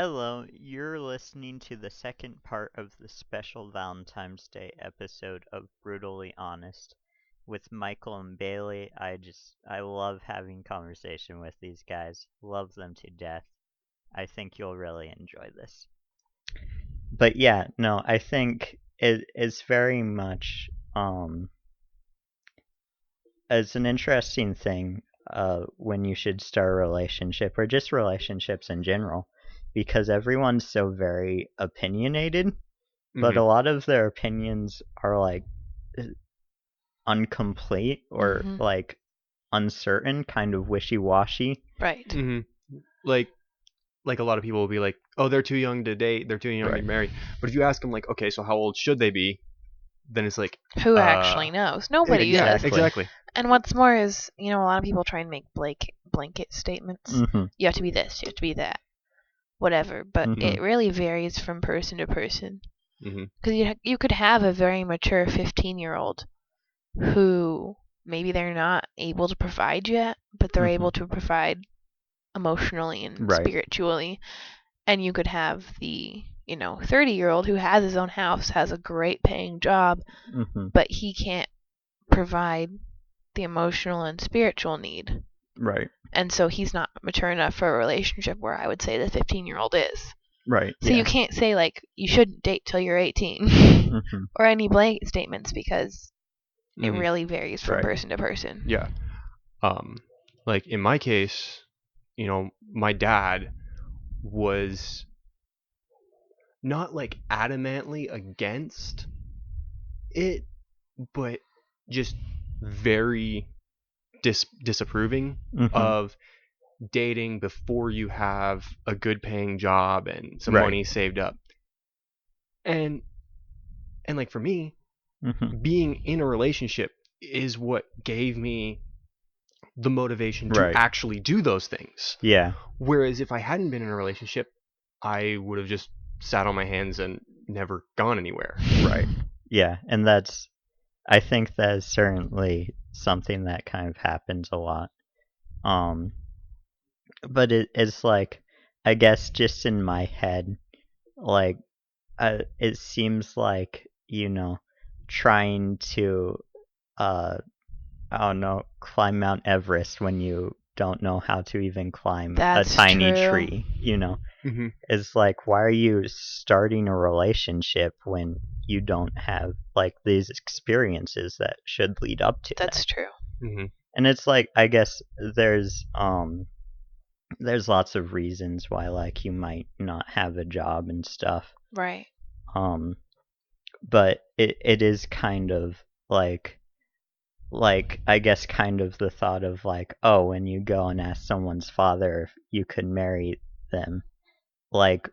Hello, you're listening to the second part of the special Valentine's Day episode of Brutally Honest with Michael and Bailey. I love having conversation with these guys. Love them to death. I think you'll really enjoy this. But yeah, no, I think it's very much it's an interesting thing when you should start a relationship or just relationships in general, because everyone's so very opinionated, but a lot of their opinions are like incomplete or like uncertain, kind of wishy-washy. Right. Like a lot of people will be like, oh, they're too young to date, they're too young to get married. But if you ask them like, okay, so how old should they be? Then it's like, Who actually knows? Nobody does. Exactly. And what's more is, a lot of people try and make blanket statements. You have to be this, you have to be that, whatever. But it really varies from person to person. Because you could have a very mature 15-year-old who maybe they're not able to provide yet, but they're able to provide emotionally and spiritually. And you could have the 30-year-old who has his own house, has a great paying job, but he can't provide the emotional and spiritual need. Right. And so he's not mature enough for a relationship where I would say the 15-year-old is. Right. So you can't say, like, you shouldn't date till you're 18 or any blanket statements, because it really varies from person to person. Yeah. Like in my case, my dad was not like adamantly against it, but just very disapproving of dating before you have a good paying job and some money saved up. And like for me, being in a relationship is what gave me the motivation to actually do those things. Yeah. Whereas if I hadn't been in a relationship, I would have just sat on my hands and never gone anywhere. Right. Yeah, and I think that is certainly something that kind of happens a lot. But it's like, I guess just in my head, like, it seems like, trying to, I don't know, climb Mount Everest when you don't know how to even climb a tiny tree, It's like, why are you starting a relationship when you don't have, like, these experiences that should lead up to That's that? true. And it's like, I guess there's lots of reasons why, like, you might not have a job and stuff. Right. But it is kind of like I guess kind of the thought of like, oh, when you go and ask someone's father if you could marry them, like,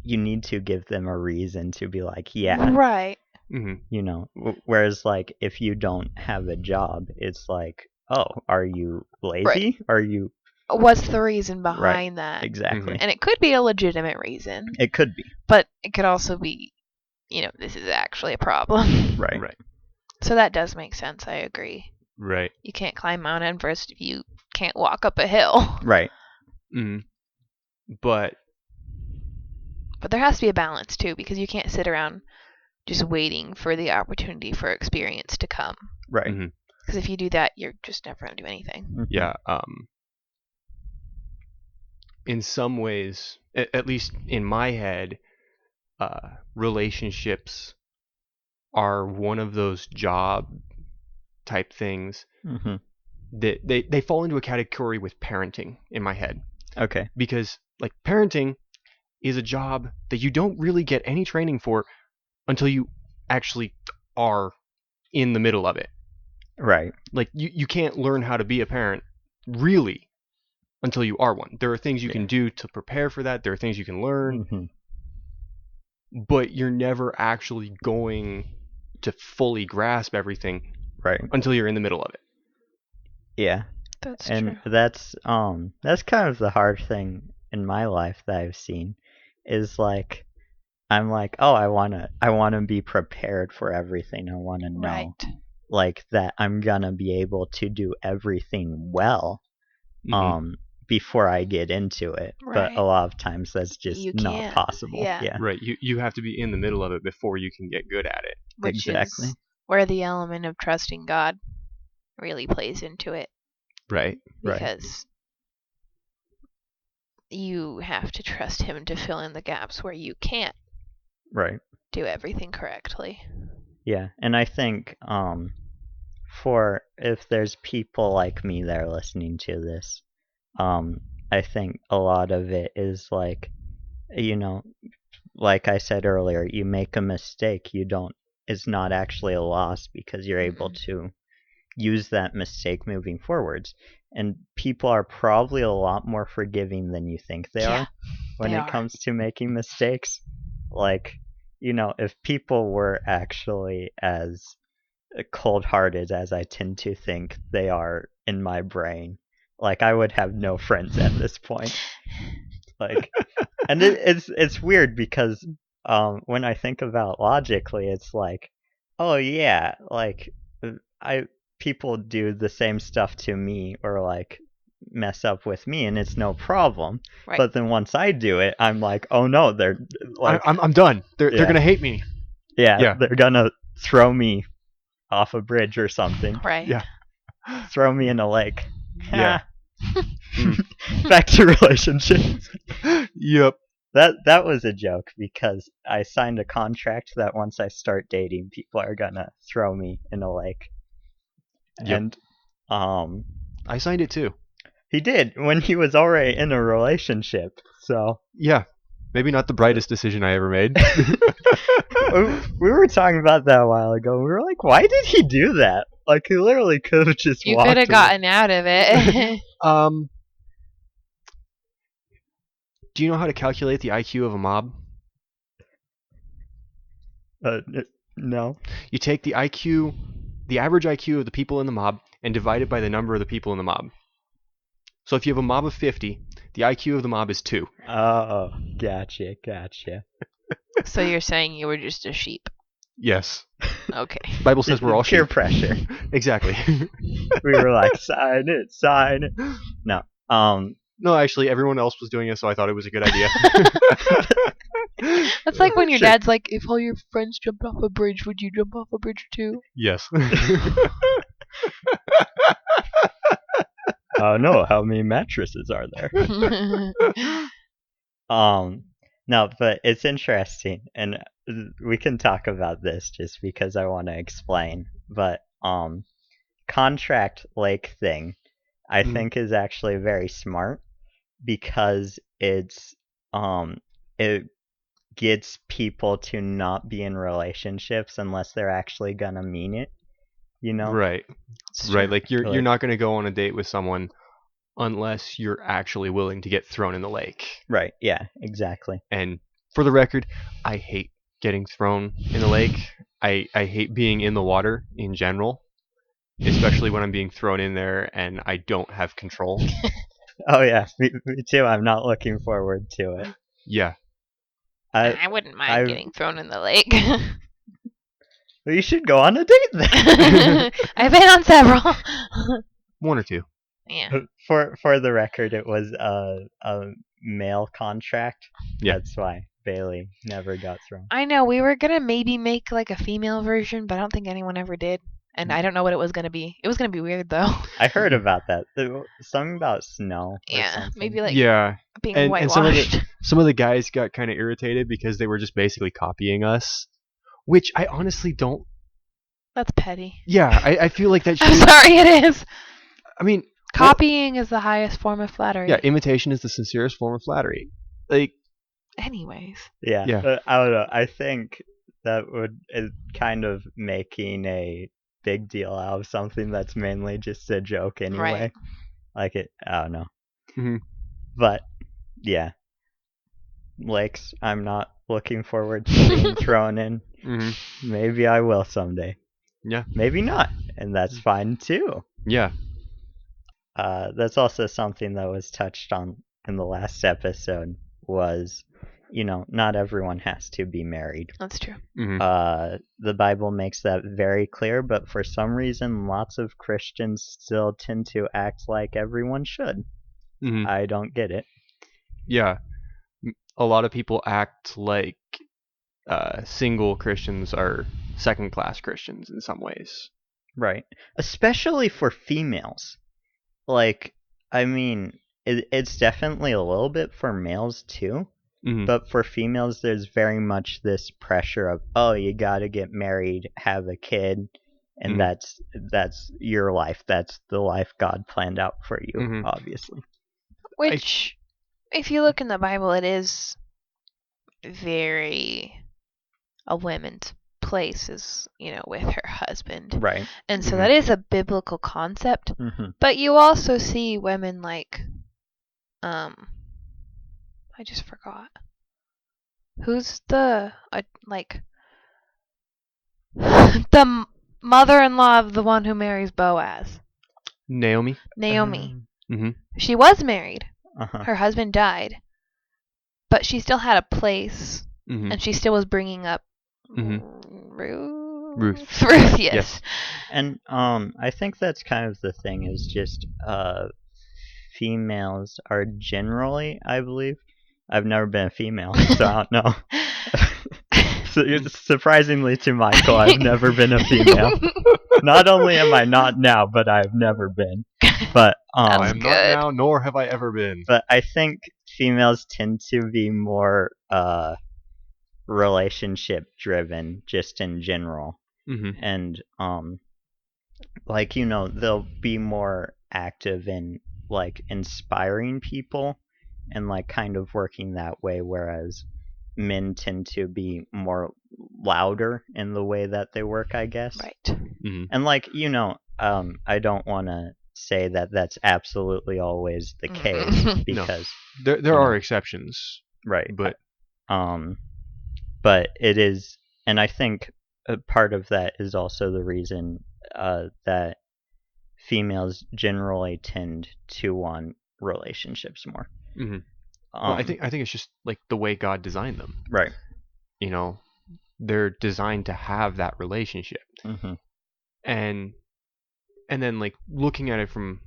you need to give them a reason to be like, yeah. Right. Whereas, like, if you don't have a job, it's like, oh, are you lazy? Right. Are you... What's the reason behind that? Exactly. And it could be a legitimate reason. It could be. But it could also be, this is actually a problem. Right. So that does make sense. I agree. Right. You can't climb Mount Everest if you can't walk up a hill. Right. But there has to be a balance too, because you can't sit around just waiting for the opportunity for experience to come. Right. Because if you do that, you're just never going to do anything. Yeah. In some ways, at least in my head, relationships are one of those job type things that they fall into a category with parenting in my head. Okay. Because like parenting is a job that you don't really get any training for until you actually are in the middle of it. Right. Like you can't learn how to be a parent really until you are one. There are things you can do to prepare for that. There are things you can learn. But you're never actually going to fully grasp everything until you're in the middle of it. Yeah. That's true. And that's kind of the hard thing in my life that I've seen, is like, I'm like, oh, I wanna be prepared for everything. I wanna know like that I'm gonna be able to do everything well. before I get into it. Right. But a lot of times that's just not possible. Yeah. Right. You have to be in the middle of it before you can get good at it. Which exactly. is where the element of trusting God really plays into it. Right. Because you have to trust him to fill in the gaps where you can't do everything correctly. Yeah, and I think for if there's people like me that are listening to this, I think a lot of it is like, you know, like I said earlier, you make a mistake, it's not actually a loss because you're able to use that mistake moving forwards. And people are probably a lot more forgiving than you think they are when it comes to making mistakes. Like, you know, if people were actually as cold-hearted as I tend to think they are in my brain, like I would have no friends at this point. Like, and it's weird because when I think about logically, it's like, oh yeah, like people do the same stuff to me or like mess up with me and it's no problem. Right. But then once I do it, I'm like, oh no, they're like, I'm done. They're gonna hate me. Yeah, they're gonna throw me off a bridge or something. Right. Yeah. Throw me in a lake. Yeah. Back to relationships. Yep. That was a joke because I signed a contract that once I start dating, people are gonna throw me in a lake. Yep. And I signed it too. He did when he was already in a relationship. So yeah, maybe not the brightest decision I ever made. We were talking about that a while ago. We were like, why did he do that? Like, he literally could have just walked. You could have gotten out of it. Do you know how to calculate the IQ of a mob? No. You take the average IQ of the people in the mob, and divide it by the number of the people in the mob. So if you have a mob of 50, the IQ of the mob is 2. Oh, gotcha. So you're saying you were just a sheep? Yes. Okay. The Bible says we're all peer sheep. pressure. Exactly. We were like, sign it. No. No, actually, everyone else was doing it, so I thought it was a good idea. That's like when your dad's like, if all your friends jumped off a bridge, would you jump off a bridge too? Yes. No, how many mattresses are there? No, but it's interesting, and we can talk about this just because I want to explain. But contract lake thing, I think is actually very smart because it gets people to not be in relationships unless they're actually gonna mean it. You know? Right. Right. Like you're not gonna go on a date with someone unless you're actually willing to get thrown in the lake. Right. Yeah. Exactly. And for the record, I hate getting thrown in the lake. I hate being in the water in general, especially when I'm being thrown in there and I don't have control. Oh yeah, me too. I'm not looking forward to it. Yeah. I wouldn't mind getting thrown in the lake. Well, you should go on a date then. I've been on several. 1 or 2. Yeah. For the record, it was a male contract. Yeah. That's why Bailey never got thrown. I know, we were gonna maybe make like a female version, but I don't think anyone ever did. And I don't know what it was gonna be. It was gonna be weird though. I heard about that. Something about snow. Yeah, maybe like being And whitewashed. some of the guys got kind of irritated because they were just basically copying us, which I honestly don't. That's petty. Yeah, I feel like that should. I'm sorry, it is. I mean, copying is the highest form of flattery. Yeah, imitation is the sincerest form of flattery. Like. Anyways. Yeah. I don't know. I think that is kind of making a big deal out of something that's mainly just a joke anyway. Right. Like I don't know. Mm-hmm. But yeah, lakes. I'm not looking forward to being thrown in. Mm-hmm. Maybe I will someday. Yeah. Maybe not, and that's fine too. Yeah. That's also something that was touched on in the last episode. Was, not everyone has to be married. That's true. Mm-hmm. The Bible makes that very clear, but for some reason, lots of Christians still tend to act like everyone should. I don't get it. Yeah. A lot of people act like single Christians are second-class Christians in some ways. Right. Especially for females. Like, I mean, it's definitely a little bit for males too. But for females, there's very much this pressure of, oh, you gotta get married, have a kid, and that's your life. That's the life God planned out for you, obviously. Which, if you look in the Bible, it is very a woman's place is, with her husband. Right. And so that is a biblical concept. But you also see women like, I just forgot. Who's the the mother-in-law of the one who marries Boaz? Naomi. She was married. Her husband died, but she still had a place, and she still was bringing up Ruth. Yes. And I think that's kind of the thing, is just females are generally, I believe, I've never been a female, so I don't know. Surprisingly to Michael, I've never been a female. Not only am I not now, but I've never been. But I am not now, nor have I ever been. But I think females tend to be more relationship driven, just in general. And they'll be more active in like inspiring people and like kind of working that way, whereas men tend to be more louder in the way that they work, I guess. Right. And like, I don't want to say that that's absolutely always the case, because there are exceptions. Right. But it is, and I think a part of that is also the reason that females generally tend to want relationships more. Well, I think it's just like the way God designed them. Right. They're designed to have that relationship. And then like looking at it from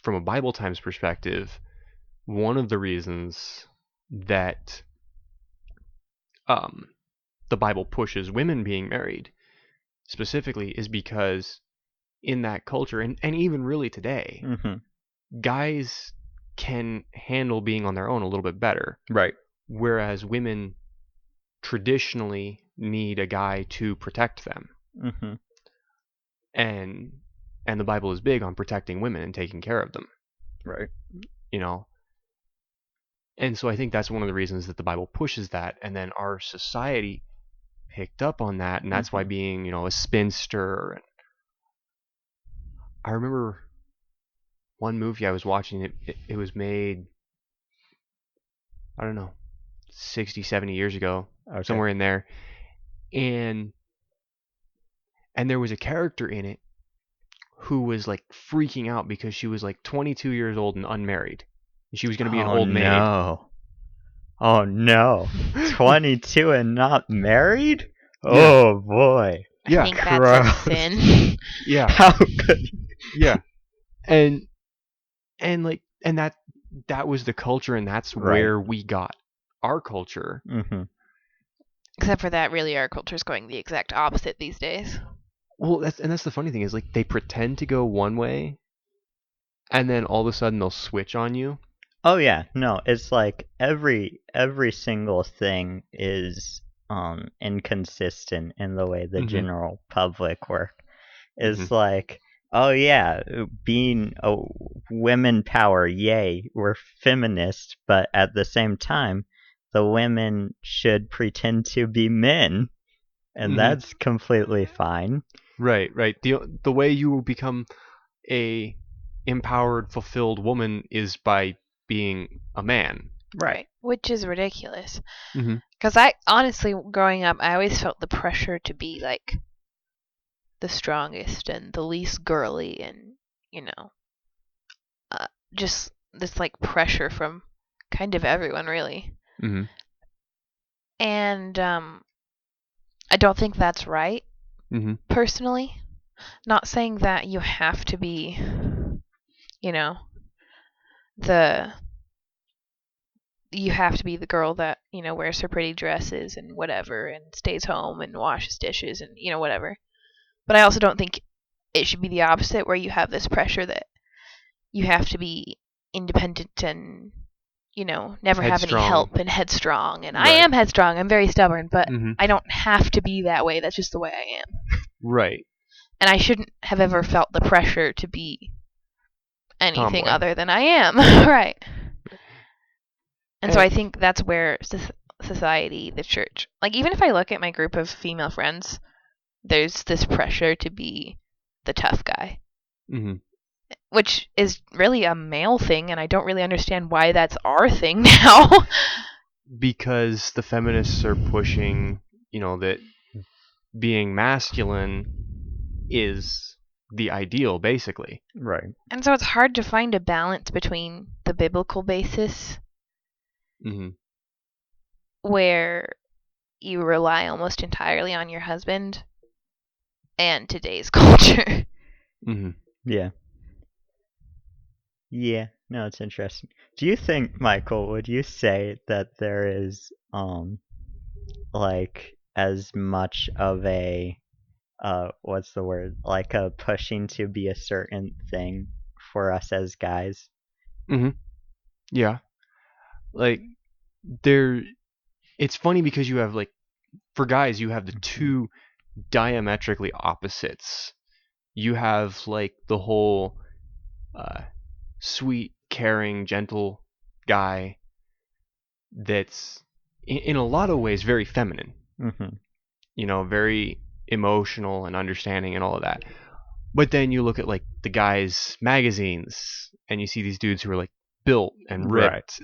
a Bible Times perspective, one of the reasons that the Bible pushes women being married specifically is because in that culture, and even really today, guys can handle being on their own a little bit better. Right. Whereas women traditionally need a guy to protect them. And the Bible is big on protecting women and taking care of them. Right. And so I think that's one of the reasons that the Bible pushes that, and then our society picked up on that, and that's why being, a spinster. And I remember one movie I was watching, it was made, I don't know, 60, 70 years ago, somewhere in there. And there was a character in it who was like freaking out because she was like 22 years old and unmarried. And she was going to be an old maid. Oh no. 22 and not married? Yeah. Oh boy. I think that's a sin. Yeah. How could you? Yeah. And that was the culture, and that's where we got our culture. Except for that, really, our culture is going the exact opposite these days. Well, that's the funny thing, is like they pretend to go one way, and then all of a sudden they'll switch on you. Oh yeah, no, it's like every single thing is inconsistent in the way the general public work. It's like, oh yeah, being a women power, yay, we're feminists, but at the same time, the women should pretend to be men, and that's completely fine. Right. The way you become a empowered, fulfilled woman is by being a man. Right. Which is ridiculous. Because I, honestly, growing up, I always felt the pressure to be, like, the strongest and the least girly and, just this, like, pressure from kind of everyone, really. And I don't think that's right, personally. Not saying that you have to be, the you have to be the girl that, you know, wears her pretty dresses and whatever and stays home and washes dishes and, you know, whatever. But I also don't think it should be the opposite, where you have this pressure that you have to be independent and, you know, never have any help and headstrong. And I am headstrong. I'm very stubborn, but I don't have to be that way. That's just the way I am. Right. And I shouldn't have ever felt the pressure to be anything other than I am. Right. And so I think that's where society, the church, like, even if I look at my group of female friends, there's this pressure to be the tough guy. Mm-hmm. Which is really a male thing, and I don't really understand why that's our thing now. Because the feminists are pushing, you know, that being masculine is the ideal, basically. Right. And so it's hard to find a balance between the biblical basis, where you rely almost entirely on your husband, and today's culture. Yeah. Yeah, no, it's interesting. Do you think, Michael, would you say that there is, like, as much of a, what's the word? Like a pushing to be a certain thing for us as guys? Yeah. Like, it's funny because you have, like, for guys, you have the two diametrically opposites. You have, like, the whole, sweet, caring, gentle guy that's in a lot of ways very feminine. You know, very emotional and understanding and all of that. But then you look at, like, the guys' magazines and you see these dudes who are, like, built and ripped.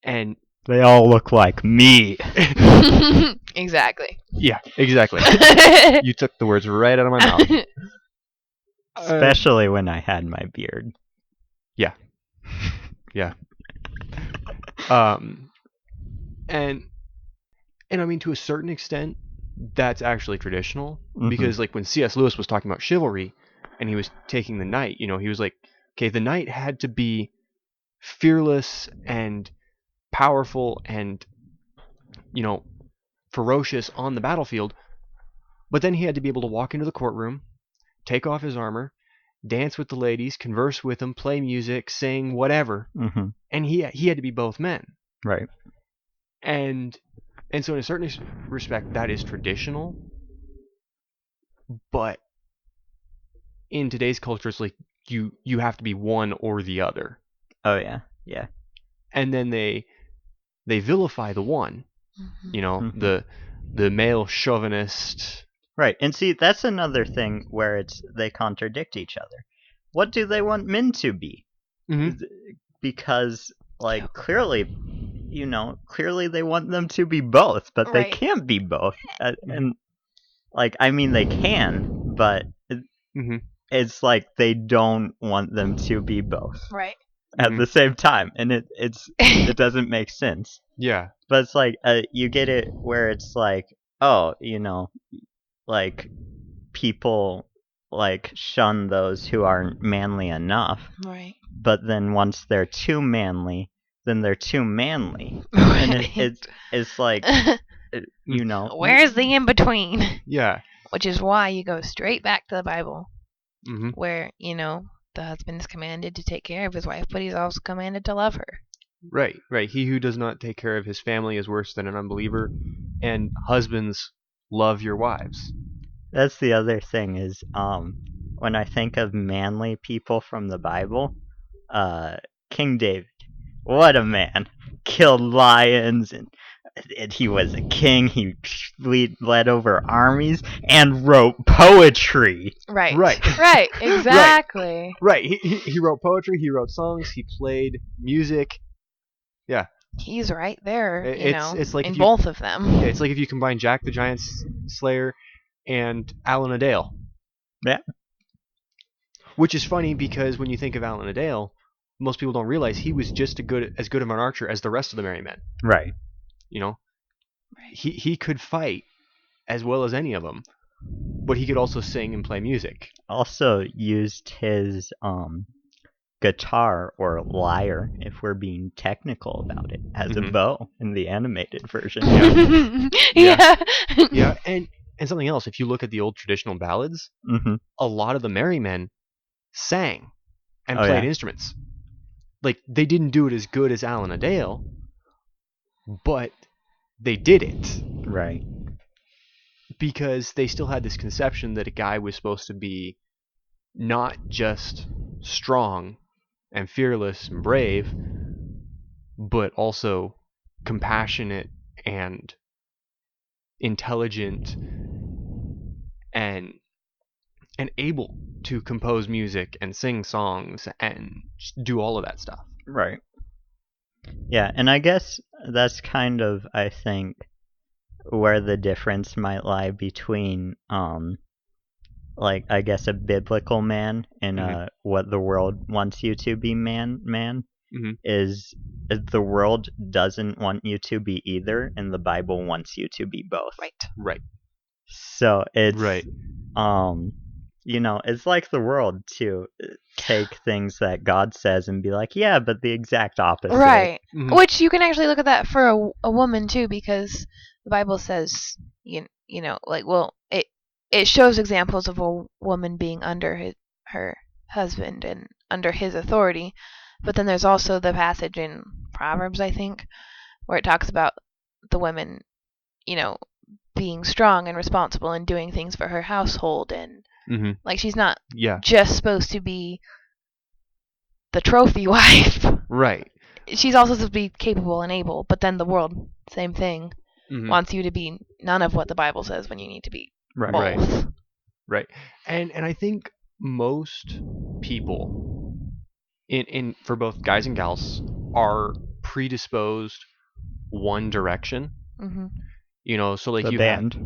And they all look like me. Exactly. Yeah, exactly. You took the words right out of my mouth. Especially when I had my beard. Yeah. Yeah. And I mean, to a certain extent, that's actually traditional, because, like, when C.S. Lewis was talking about chivalry and he was taking the knight, you know, he was like, okay, the knight had to be fearless and powerful and, you know, ferocious on the battlefield, but then he had to be able to walk into the courtroom, take off his armor, dance with the ladies, converse with them, play music, sing, whatever. And he had to be both men. Right. And so in a certain respect, that is traditional. But in today's culture, it's like you have to be one or the other. Oh, yeah. Yeah. And then they vilify the one. You know, the male chauvinist. Right. And see, that's another thing where they contradict each other. What do they want men to be? Because, like, clearly they want them to be both, but they can't be both. And, like, I mean, they can, but it's like they don't want them to be both. Right. At the same time, and it doesn't make sense. Yeah. But it's like, you get it where it's like, oh, you know, like, people, like, shun those who aren't manly enough. Right. But then once they're too manly, then they're too manly. Right. And it's like, you know. Where's the in-between? Yeah. Which is why you go straight back to the Bible, where, you know, the husband is commanded to take care of his wife, but he's also commanded to love her. Right. He who does not take care of his family is worse than an unbeliever, and husbands, love your wives. That's the other thing is, when I think of manly people from the Bible, King David, what a man. Killed lions, and he was a king. He led over armies and wrote poetry. Right. Right. Right. Exactly. Right. He wrote poetry. He wrote songs. He played music. Yeah. He's right there. It's like in both of them. Yeah, it's like if you combine Jack the Giant Slayer and Alan Adale. Yeah. Which is funny because when you think of Alan Adale, most people don't realize he was just as good of an archer as the rest of the merry men. Right. You know, he could fight as well as any of them, but he could also sing and play music. Also used his guitar, or lyre, if we're being technical about it, has a bow in the animated version. Yeah, and something else, if you look at the old traditional ballads, a lot of the merry men sang and played instruments. Like, they didn't do it as good as Alan a Dale, but they did it. Right. Because they still had this conception that a guy was supposed to be not just strong and fearless and brave, but also compassionate and intelligent and able to compose music and sing songs and just do all of that stuff. Right. Yeah, and I guess that's kind of, I think, where the difference might lie between, like, I guess, a biblical man and what the world wants you to be man, is the world doesn't want you to be either, and the Bible wants you to be both. Right. So it's, it's like the world to take things that God says and be like, yeah, but the exact opposite. Right. Which you can actually look at that for a woman too, because the Bible says, it shows examples of a woman being under her husband and under his authority, but then there's also the passage in Proverbs, I think, where it talks about the women, being strong and responsible and doing things for her household, and like, she's not just supposed to be the trophy wife. Right. She's also supposed to be capable and able, but then the world, same thing, wants you to be none of what the Bible says when you need to be both. Right. And I think most people in for both guys and gals are predisposed one direction. So like the band.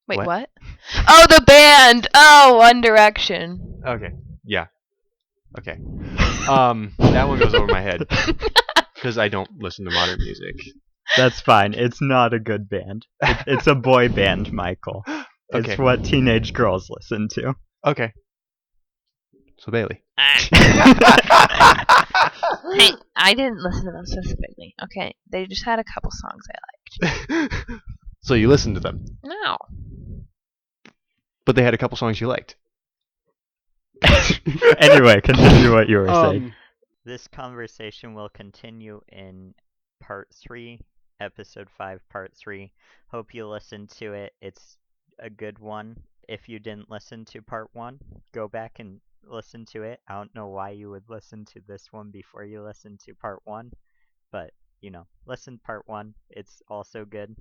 Wait, what? Oh, the band! Oh, One Direction. Okay. Yeah. Okay. That one goes over my head because I don't listen to modern music. That's fine. It's not a good band. It's a boy band, Michael. Okay. It's what teenage girls listen to. Okay. So Bailey. Hey, I didn't listen to them specifically. Okay, they just had a couple songs I liked. So you listened to them? No. But they had a couple songs you liked. Anyway, continue what you were saying. This conversation will continue in part 3, episode 5, part 3. Hope you listened to it. It's a good one. If you didn't listen to part 1, go back and listen to it. I don't know why you would listen to this one before you listen to part 1, but, listen part 1. It's also good.